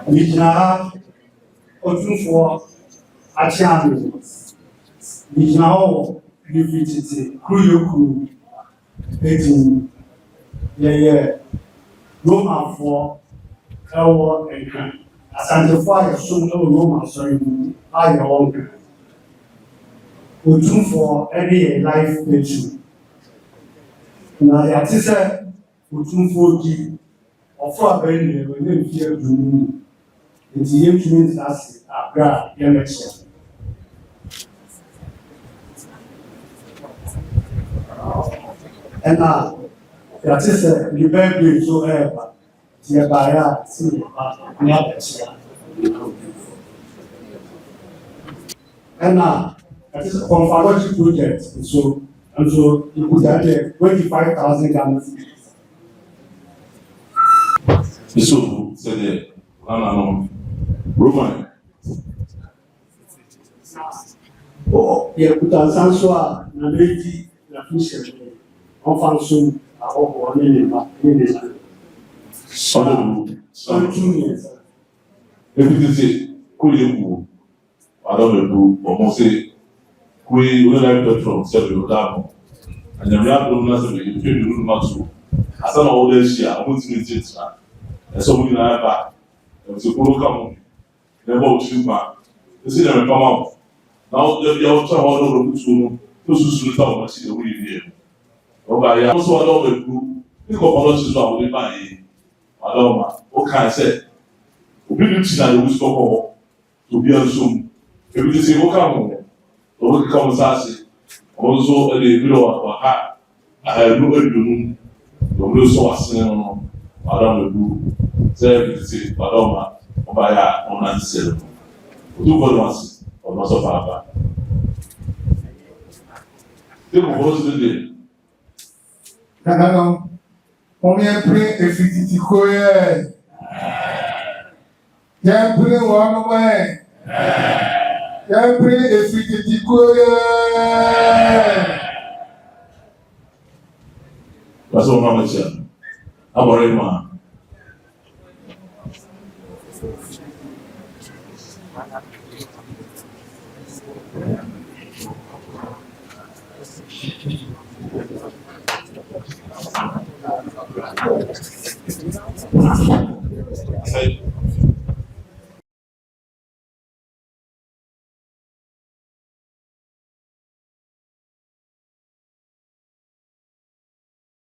Mijna Otumfuo Achiami. Mijna Yeferi Kroye Tete. Yeah. Komfo Ewo Enka. Asantefo ayeso no Roma sorry aye wonka. Otumfuo any life page. Na ya tise Otumfuo gi ofo abeni we na mfie adunu. Enti yetumi ntase agra ya meche. Ena ya tise the baby so eba. Tia baya si na beche. Ena ya tise Komfo project so and so you could have 25,000 Ghana cedis. So said Roman. Oh, yeah, put a sansua, na lady, na fisher, on function, a hope or any Son 2 years. Everything say, Kroye, I don't know, almost say, Kroye, we like petrol, sell your dam. And then we have to know that you feel the room much. As an old year, I want to meet it. And so we are back. There was a polo come, never to back. You see them come out. Now, you're trying to do so much in the way here. Okay, I also allow the group. Think of all this one with my Adoma. What can I say? Obedience na the wisdom of to be assumed. If you say, what come on? What comes as also a little of a hat. I have no idea. The blue source around the group. Say, say, Adoma, Obaya, on answer. Two good ones, or not so far. Take a horse today. Canano, on y pray if it is Kroye. Can't pray one away. Can't pray if it is Kroye. That's what I'm saying. I'm already man.